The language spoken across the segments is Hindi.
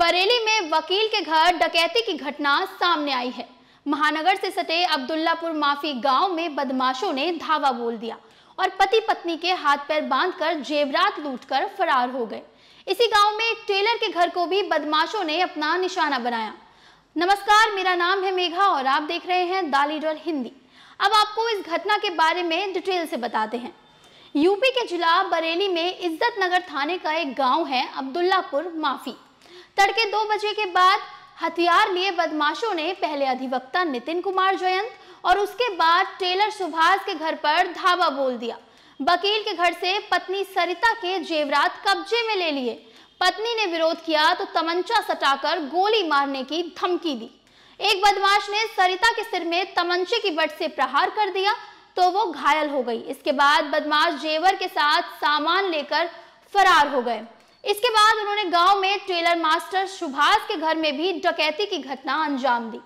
बरेली में वकील के घर डकैती की घटना सामने आई है। महानगर से सटे अब्दुल्लापुर माफी गांव में बदमाशों ने धावा बोल दिया और पति पत्नी के हाथ पैर बांधकर जेवरात लूटकर फरार हो गए। इसी गांव में एक टेलर के घर को भी बदमाशों ने अपना निशाना बनाया। नमस्कार, मेरा नाम है मेघा और आप देख रहे हैं द लीडर हिंदी। अब आपको इस घटना के बारे में डिटेल से बताते हैं। यूपी के जिला बरेली में इज्जत नगर थाने का एक गांव है अब्दुल्लापुर माफी। तड़के 2 बजे के बाद हथियार लिए बदमाशों ने पहले अधिवक्ता नितिन कुमार जयंत और उसके बाद टेलर सुभाष के घर पर धावा बोल दिया। वकील के घर से पत्नी सरिता के जेवरात कब्जे में ले लिए। पत्नी ने विरोध किया तो तमंचा सटाकर गोली मारने की धमकी दी। एक बदमाश ने सरिता के सिर में तमंचे की बट से प्रहार कर दिया तो वो घायल हो गई। इसके बाद बदमाश जेवर के साथ सामान लेकर फरार हो गए। इसके बाद उन्होंने गांव में टेलर मास्टर सुभाष के घर में भी डकैती की घटना अंजाम दी।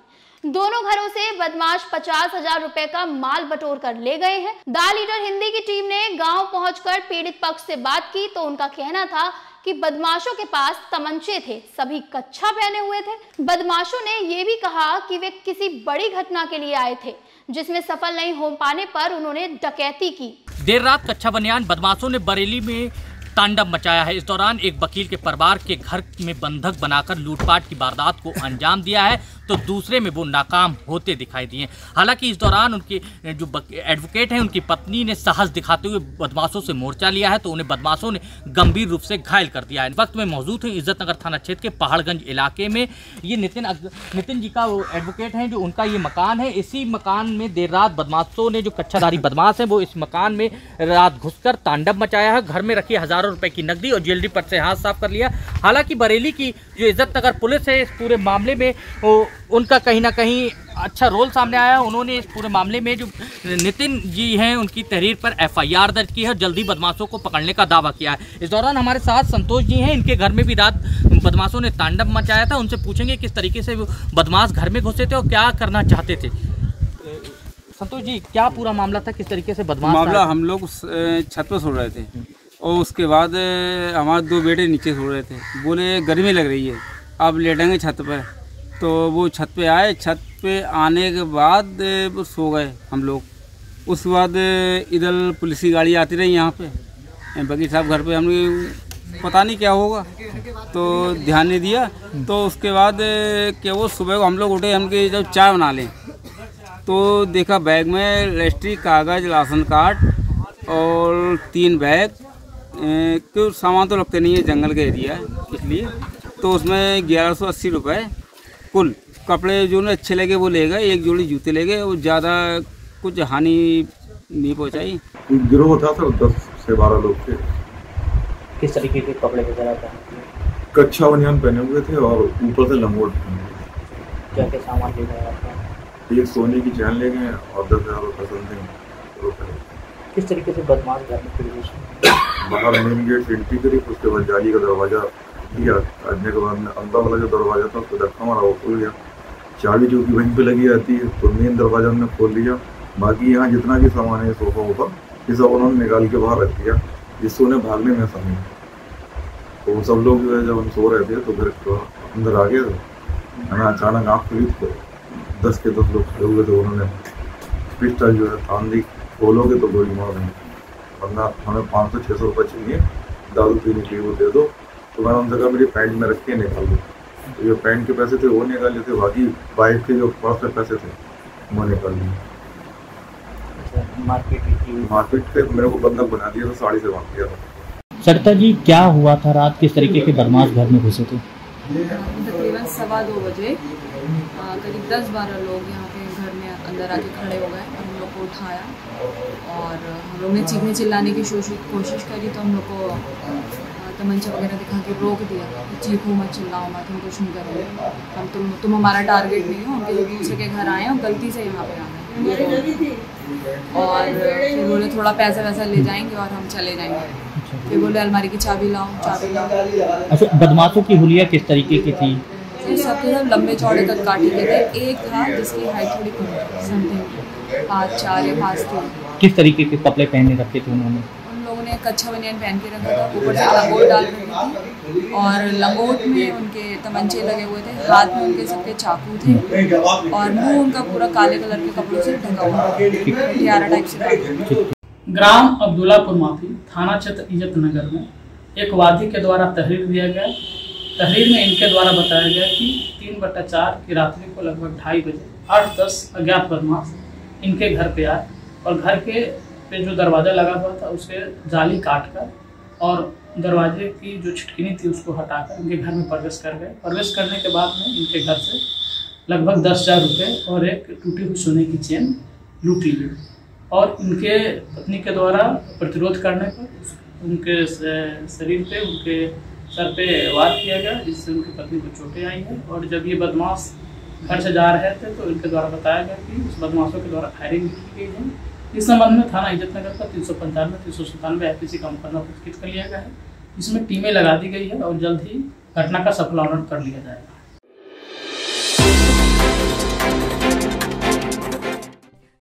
दोनों घरों से बदमाश 50,000 रुपए का माल बटोर कर ले गए हैं। द लीडर हिंदी की टीम ने गांव पहुंचकर पीड़ित पक्ष से बात की तो उनका कहना था कि बदमाशों के पास तमंचे थे, सभी कच्छा पहने हुए थे। बदमाशों ने यह भी कहा कि वे किसी बड़ी घटना के लिए आए थे जिसमें सफल नहीं हो पाने पर उन्होंने डकैती की। देर रात कच्छा बनियान बदमाशों ने बरेली में तांडव मचाया है। इस दौरान एक वकील के परिवार के घर में बंधक बनाकर लूटपाट की वारदात को अंजाम दिया है तो दूसरे में वो नाकाम होते दिखाई दिए। हालांकि इस दौरान उनके जो एडवोकेट हैं उनकी पत्नी ने साहस दिखाते हुए बदमाशों से मोर्चा लिया है तो उन्हें बदमाशों ने गंभीर रूप से घायल कर दिया है। इस वक्त में मौजूद है इज्जत नगर थाना क्षेत्र के पहाड़गंज इलाके में। ये नितिन जी का वो एडवोकेट हैं जो उनका ये मकान है। इसी मकान में देर रात बदमाशों ने, जो कच्छाधारी बदमाश है वो इस मकान में रात घुसकर तांडव मचाया है। घर में रखी हजारों रुपए की नकदी और ज्वेलरी पर से हाथ साफ कर लिया। हालांकि बरेली की जो इज्जत नगर पुलिस है इस पूरे मामले में उनका कहीं ना कहीं अच्छा रोल सामने आया। उन्होंने इस पूरे मामले में जो नितिन जी हैं उनकी तहरीर पर FIR दर्ज की है और जल्दी बदमाशों को पकड़ने का दावा किया है। इस दौरान हमारे साथ संतोष जी हैं। इनके घर में भी रात बदमाशों ने तांडव मचाया था। उनसे पूछेंगे किस तरीके से वो बदमाश घर में घुसे थे और क्या करना चाहते थे। संतोष जी, क्या पूरा मामला था, किस तरीके से बदमाश? मामला, हम लोग छत पर सो रहे थे और उसके बाद हमारे 2 बेटे नीचे सो रहे थे। बोले गर्मी लग रही है, अब लेटेंगे छत पर। तो वो छत पे आए। छत पे आने के बाद वो सो गए हम लोग। उसके बाद इधर पुलिस की गाड़ी आती रही यहाँ पे। वकील साहब घर पे हमने पता नहीं क्या होगा तो ध्यान नहीं दिया। तो उसके बाद क्या वो सुबह को हम लोग उठे, हमके जब चाय बना लें तो देखा बैग में रजिस्ट्री, कागज़, राशन कार्ड और 3 बैग। क्यों सामान तो लगते नहीं है, जंगल का एरिया है इसलिए। तो उसमें 1180 रुपये कुल। कपड़े जो ने अच्छे लगे वो ले गए, 1 जोड़ी जूते ले गए। वो ज़्यादा कुछ हानि नहीं पहुँचाई। गिरोह था सर, 10 से 12 लोग थे। किस तरीके के कपड़े वगैरह था? कच्छा बनियान पहने हुए थे और ऊपर से लंगोट पहने हुए थे। क्या क्या सामान ले गए आपका? एक सोने की चैन ले गए और 10,000 रुपये समथिंग। किस तरीके से बदमाश घर में प्रवेश? बाहर मेन गेट से एंट्री करी, उसके बाद जाली का दरवाज़ा दिया। काटने के बाद अंदर वाला जो दरवाज़ा था उसको धक्का मारा, वो खुल गया। चाबी जो कि वहीं पे लगी रहती है तो मेन दरवाज़ा हमने खोल लिया। बाकी यहाँ जितना भी सामान है सोफा वोफा ये सब उन्होंने निकाल के बाहर रख दिया जिससे उन्हें भागने में आसानी। तो सब लोग जो है जब हम सो रहे थे तो घर अंदर आ गए थे। हमें अचानक आँख खुली तो 10 के 10 लोग खड़े हुए थे। उन्होंने पिस्टल जो है तान दी, खोलोगे तो गोली मार देंगे, वरना हमें 500-600 रुपये चाहिए, दारू पीने के लिए वो दे दो। तो मैंने उनसे कहा मेरी पैंट में रख के निकाल दो। तो जो पैंट के पैसे थे वो निकाल लिए थे, बाकी बाइक के जो पर्स में पैसे थे वो निकाल लिए। मार्केट पे मेरे को बंधक बना दिया था, साड़ी से बांध दिया था। सरिता जी, क्या हुआ था रात, किस तरीके के बदमाश घर में घुसे थे? तकरीबन 2:15 बजे करीब 10-12 लोग यहाँ पे घर में अंदर आके खड़े हो गए और हम लोग को उठाया और हम लोग ने चीखने चिल्लाने की कोशिश करी तो हम लोग को तमंचा वगैरह दिखा के रोक दिया। चीखो मत, चिल्लाओ मत, हम कुछ नहीं करेंगे, हम तुम हमारा टारगेट नहीं हो। हम लोग दूसरे के घर आए और गलती से यहाँ पे आ गए और फिर बोले थोड़ा पैसा वैसा ले जाएंगे और हम चले जाएंगे। फिर बोले अलमारी की चाबी लाओ, चाबी लाओ। अच्छा, बदमाशों की हुलिया किस तरीके की थी? सबके सब लंबे चौड़े कद काटे गए थे। एक था जिसकी हाइट थोड़ी कम, समथिंग 5'4" या 5'3". किस तरीके के कपड़े पहने रखे थे उन्होंने? उन लोगों ने उन्होंने कच्छा बनियान पहन के रखा था, ऊपर से लंगोट डाल रखी थी और लंगोट में उनके तमंचे लगे हुए थे, हाथ में उनके सबके चाकू थे और मुंह उनका पूरा काले कलर के कपड़ों से ढका हुआ था, हथियारा टाइप से। ग्राम अब्दुल्लापुर माफी थाना क्षेत्र इज्जत नगर में एक वादी के द्वारा तहरीर दिया गया। तहरीर में इनके द्वारा बताया गया कि 3/4 की रात्रि को लगभग 2:30 बजे 8-10 अज्ञात बदमाश इनके घर पे आए और घर के पे जो दरवाज़ा लगा हुआ था उसके जाली काट कर और दरवाजे की जो छिटकिनी थी उसको हटाकर इनके घर में प्रवेश कर गए। प्रवेश करने के बाद में इनके घर से लगभग 10,000 रुपये और एक टूटी हुई सोने की चेन लूट ली गई और इनके पत्नी के द्वारा प्रतिरोध करने पर उनके शरीर पे, उनके सर पे वार किया गया, जिससे उनकी पत्नी को चोटें आई हैं। और जब ये बदमाश घर से जा रहे थे तो इनके द्वारा बताया गया कि उस बदमाशों के द्वारा फायरिंग की गई है। इस संबंध में थाना इज्जत नगर का 395-397 IPC का मुकदमा पंजीकृत कर लिया गया है। इसमें टीमें लगा दी गई है और जल्द ही घटना का सफल अनावरण कर लिया जाएगा।